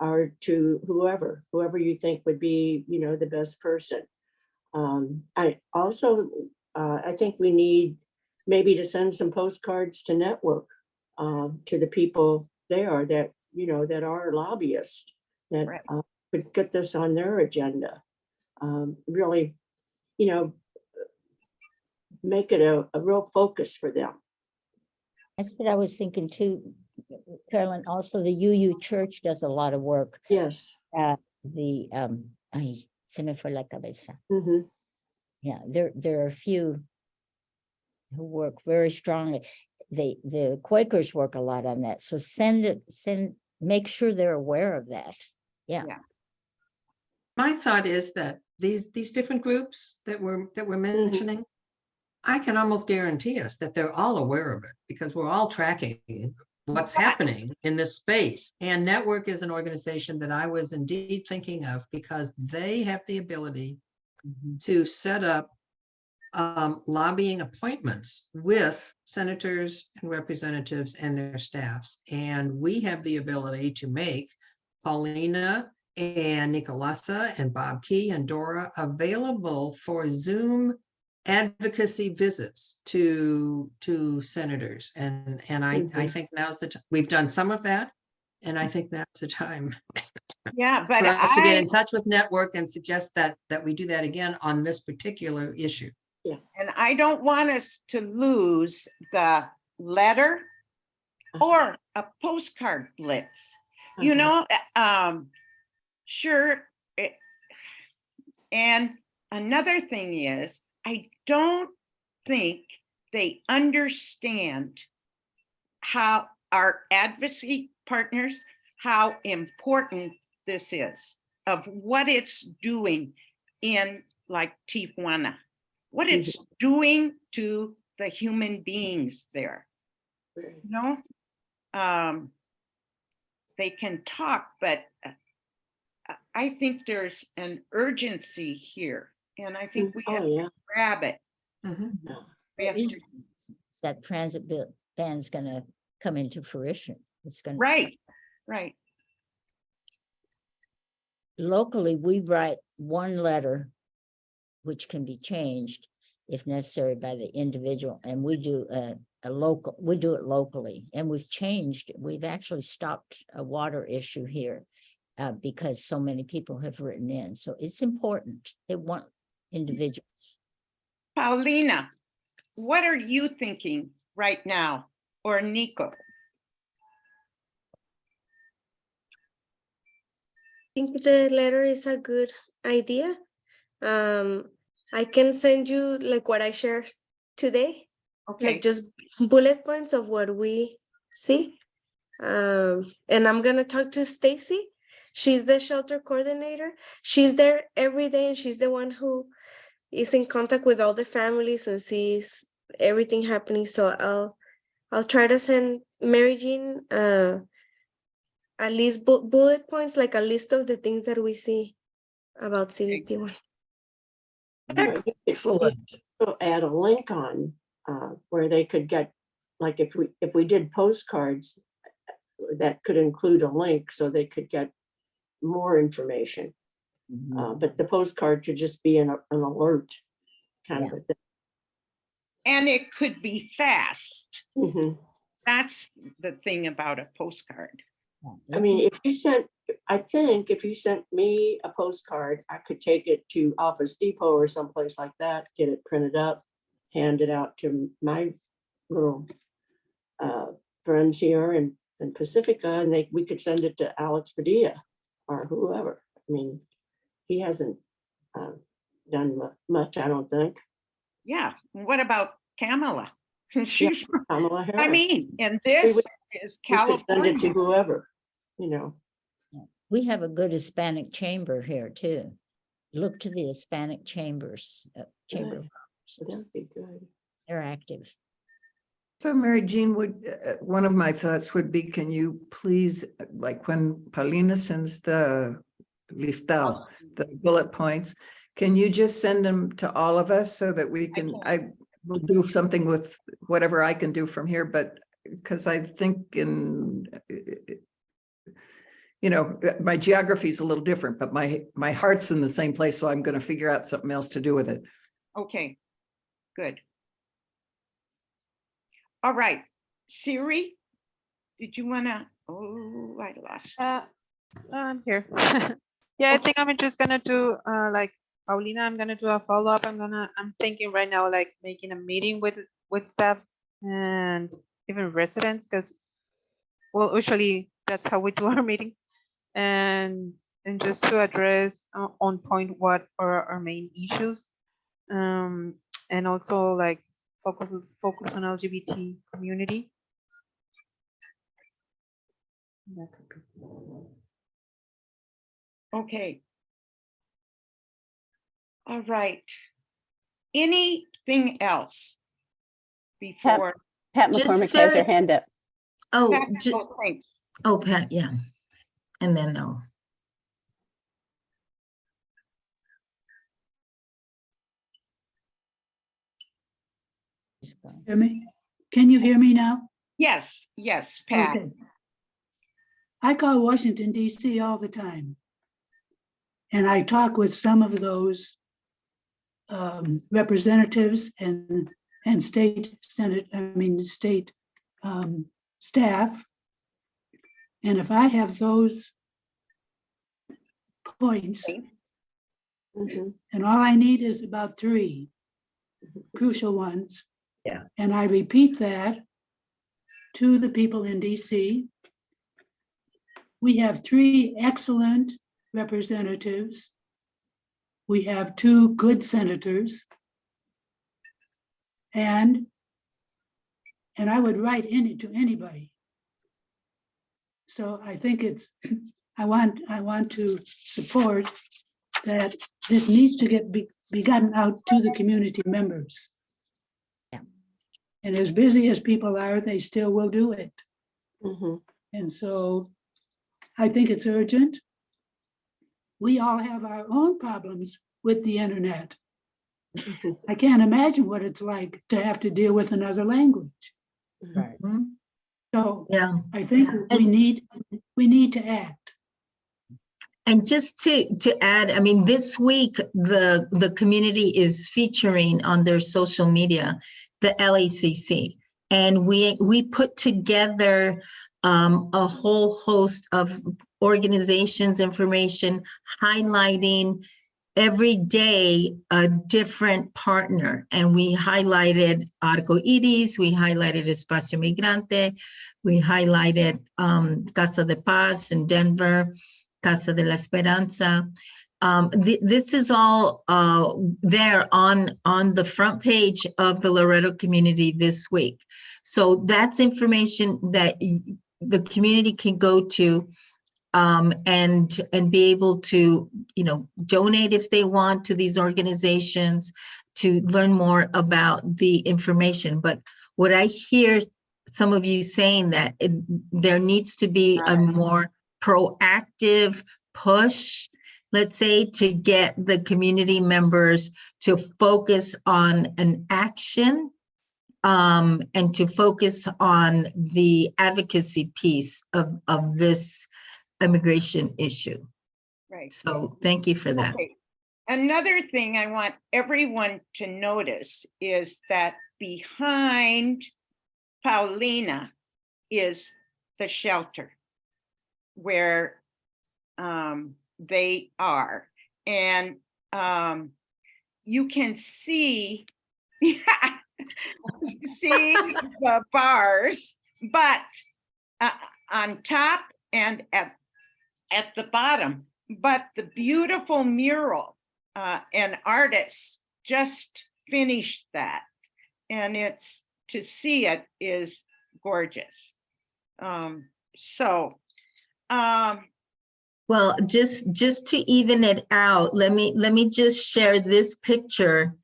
or to whoever you think would be, the best person. I also, I think we need maybe to send some postcards to network to the people there that, that are lobbyists, that Right. Could get this on their agenda. Really, make it a real focus for them. That's what I was thinking too, Carolyn. Also, the UU Church does a lot of work. Yes. Se me fue la cabeza. Mm-hmm. Yeah, there are a few who work very strongly. The Quakers work a lot on that. So make sure they're aware of that. Yeah. My thought is that these different groups that we're mentioning, I can almost guarantee us that they're all aware of it, because we're all tracking what's happening in this space. And Network is an organization that I was indeed thinking of, because they have the ability to set up lobbying appointments with senators and representatives and their staffs. And we have the ability to make Paulina and Nicolasa and Bob Key and Dora available for Zoom advocacy visits to senators. And I think now's the time. We've done some of that. And I think now's the time Yeah, but for us to get I, in touch with Network and suggest that we do that again on this particular issue. and I don't want us to lose the letter or a postcard blitz. You know, sure. And another thing is, I don't think they understand how our advocacy partners, how important this is, of what it's doing in like Tijuana, what it's doing to the human beings there. You know, they can talk, but I think there's an urgency here, and I think we have to grab it. We have to, That transit ban's gonna come into fruition. It's gonna. right, right. Locally, we write one letter, which can be changed if necessary by the individual, and we do we do it locally, and we've actually stopped a water issue here because so many people have written in. So it's important. They want individuals. Paulina, what are you thinking right now? Or Nico? I think the letter is a good idea. I can send you like what I shared today, Okay, like just bullet points of what we see. And I'm gonna talk to Stacy. She's the shelter coordinator. She's there every day, and she's the one who is in contact with all the families and sees everything happening. So I'll try to send Mary Jean at least bullet points, like a list of the things that we see about CBP1. Excellent. Add a link on where they could get, like if we did postcards, that could include a link so they could get more information. But the postcard could just be an alert kind of a thing. and it could be fast. Mhm. That's the thing about a postcard. I mean, if you sent me a postcard, I could take it to Office Depot or someplace like that, get it printed up, hand it out to my little friends here in Pacifica, and we could send it to Alex Padilla or whoever. I mean, he hasn't done much, I don't think. Yeah, what about Kamala? She's, Kamala Harris. I mean, and this is we could send it to California. whoever, you know. We have a good Hispanic chamber here too. Look to the Hispanic chambers, chamber. So that'd be good. They're active. So Mary Jean, one of my thoughts would be, can you please, like when Paulina sends the listado, the bullet points, can you just send them to all of us so that we can, I will do something with whatever I can do from here, but because I think my geography is a little different, but my heart's in the same place, so I'm going to figure out something else to do with it. Okay, good. All right, Siri, did you wanna, oh, I lost. I'm here. Yeah, I think I'm just gonna do like Paulina, I'm gonna do a follow-up. I'm thinking right now like making a meeting with staff and even residents, because well, usually that's how we do our meetings, and just to address on point what are our main issues, and also like focus on LGBT community. Okay. All right. Anything else before? Pat Just McCormick has her very- hand up. Oh, Oh, thanks. Pat, yeah. And then no. Hear me? Can you hear me now? Yes, yes, Pat. Okay. I call Washington, D.C. all the time. And I talk with some of those representatives and state staff. And if I have those points, Mhm. and all I need is about 3 crucial ones. Yeah. And I repeat that to the people in DC. We have 3 excellent representatives. We have 2 good senators. And I would write to anybody. So I think it's, I want to support that this needs to be gotten out to the community members. Yeah. And as busy as people are, they still will do it. Mhm. And so I think it's urgent. We all have our own problems with the internet. Mhm. I can't imagine what it's like to have to deal with another language. Right. Mhm. So Yeah. I think we need to act. And just to add, I mean, this week, the community is featuring on their social media, the LACC. And we put together a whole host of organizations, information, highlighting every day a different partner. And we highlighted Arco Iris, we highlighted Espacio Migrante, we highlighted Casa de Paz in Denver, Casa de la Esperanza. This is all there on the front page of the Loretto community this week. So that's information that the community can go to and be able to, donate if they want to these organizations to learn more about the information. But what I hear some of you saying that there needs to be a more proactive push, let's say, to get the community members to focus on an action and to focus on the advocacy piece of this immigration issue. Right. So thank you for that. Okay. Another thing I want everyone to notice is that behind Paulina is the shelter where they are. And you can see, see the bars, but on top and at the bottom, but the beautiful mural, and artists just finished that. And it's, to see it is gorgeous. Well, just to even it out, let me just share this picture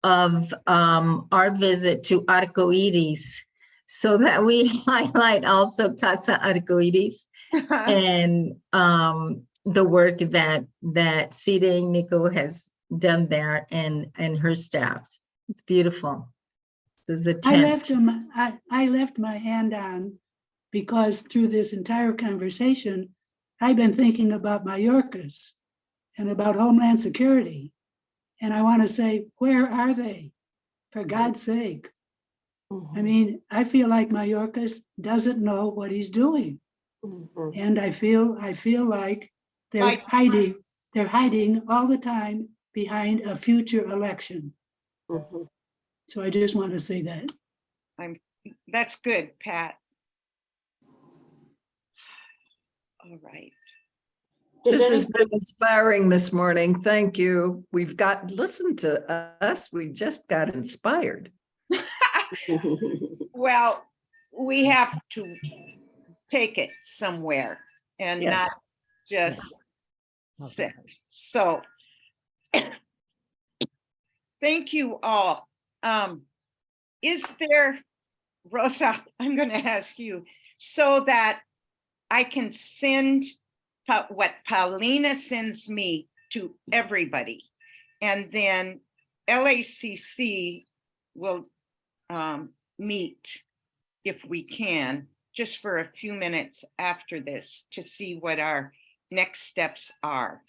of our visit to Arco Iris so that we highlight also Casa Arco Iris and the work that Cide Nico has done there and her staff. It's beautiful. This is a tent. I left my hand on because through this entire conversation, I've been thinking about Mayorkas and about Homeland Security. And I want to say, where are they? For God's sake. I mean, I feel like Mayorkas doesn't know what he's doing. Mhm. And I feel like they're hiding all the time behind a future election. Mhm. So I just want to say that. That's good, Pat. All right. Does This has anybody- been inspiring this morning. Thank you. Listen to us. We just got inspired. Well, we have to take it somewhere and Yes. not just sit. So thank you all. Is there, Rosa, I'm going to ask you so that I can send what Paulina sends me to everybody, and then LACC will meet if we can, just for a few minutes after this to see what our next steps are.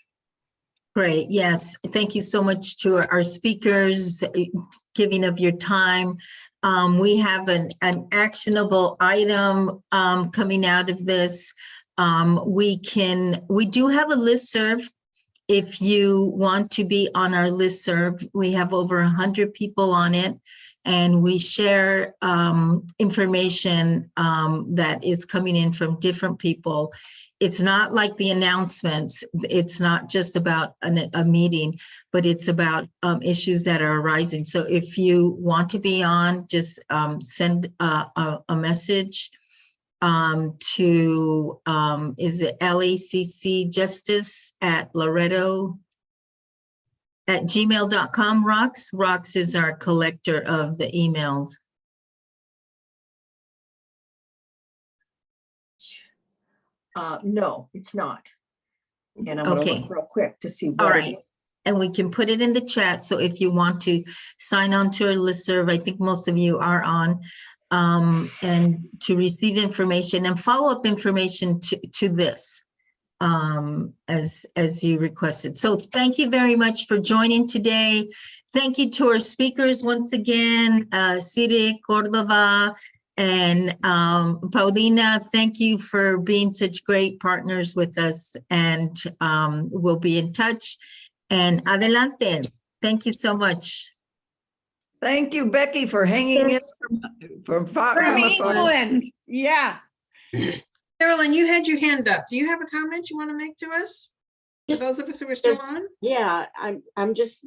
Great, yes. Thank you so much to our speakers, giving of your time. We have an actionable item coming out of this. We do have a listserv. If you want to be on our listserv, we have over 100 people on it, and we share information that is coming in from different people. It's not like the announcements. It's not just about a meeting, but it's about issues that are arising. So if you want to be on, just send a message to, is it LACC Justice at Loretto@gmail.com, Rox? Rox is our collector of the emails. No, it's not. And I'm gonna Okay. look real quick to see All what. right. And we can put it in the chat. So if you want to sign on to our listserv, I think most of you are on, and to receive information and follow-up information to this as you requested. So thank you very much for joining today. Thank you to our speakers once again, Cire Cordova and Paulina. Thank you for being such great partners with us, and we'll be in touch. And adelante. Thank you so much. Thank you, Becky, for hanging in from From afar. England, yeah. Carolyn, you had your hand up. Do you have a comment you want to make to us? For Just- those of us who are still just- on? Yeah, I'm just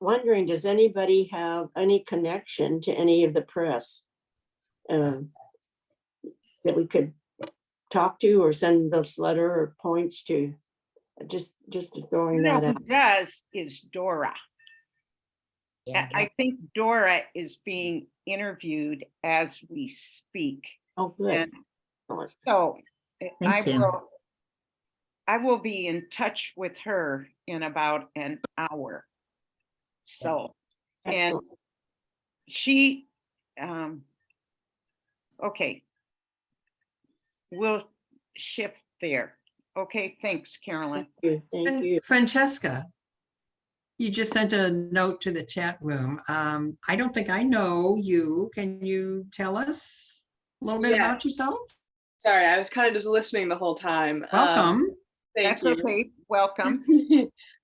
wondering, does anybody have any connection to any of the press? That we could talk to or send those letter or points to? Just throwing You know that who out. does is Dora. Yeah, I think Dora is being interviewed as we speak. Oh, good. And Excellent. so Thank you. I will be in touch with her in about an hour. So, and Excellent. she, okay. We'll shift there. Okay, thanks, Carolyn. Thank you. Thank And you. Francesca, you just sent a note to the chat room. I don't think I know you. Can you tell us a little bit about yourself? Sorry, I was kind of just listening the whole time. Welcome. Thank That's you. okay. Welcome.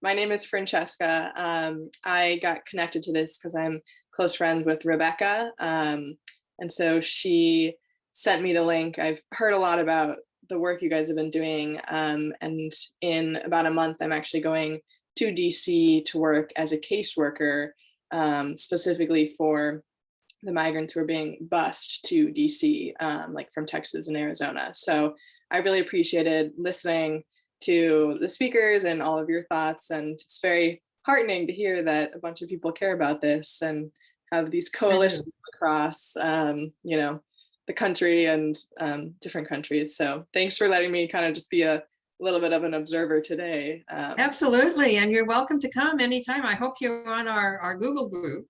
My name is Francesca. I got connected to this because I'm close friends with Rebecca. And so she sent me the link. I've heard a lot about the work you guys have been doing. And in about a month, I'm actually going to DC to work as a caseworker, specifically for the migrants who are being bused to DC, like from Texas and Arizona. So I really appreciated listening to the speakers and all of your thoughts. And it's very heartening to hear that a bunch of people care about this and have these coalitions across, the country and different countries. So thanks for letting me kind of just be a little bit of an observer today. Absolutely. And you're welcome to come anytime. I hope you're on our Google group.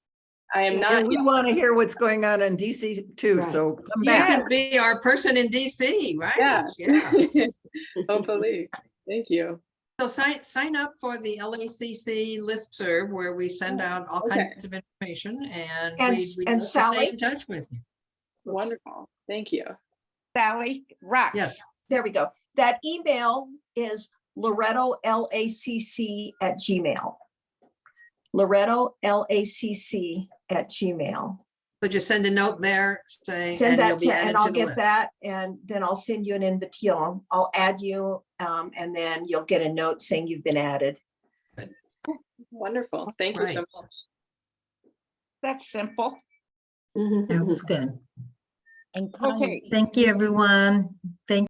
I am not. And we want to hear what's going on in DC too, Right. so come You back. can be our person in DC, right? Yeah. Hopefully. Thank you. So sign up for the LACC listserv where we send out all Okay. kinds of information, and And we and love to stay Sally? in touch with you. Wonderful. Thank you. Sally, rock. Yes. There we go. That email is LorettoLACC@gmail. LorettoLACC@gmail. So just send a note there saying, Send and that you'll be to, added and I'll to the get list. that, and then I'll send you an invitation. I'll add you, and then you'll get a note saying you've been added. Wonderful. Thank you so Right. much. That's simple. That was good. And Connie, Okay. Thank you, everyone. Thank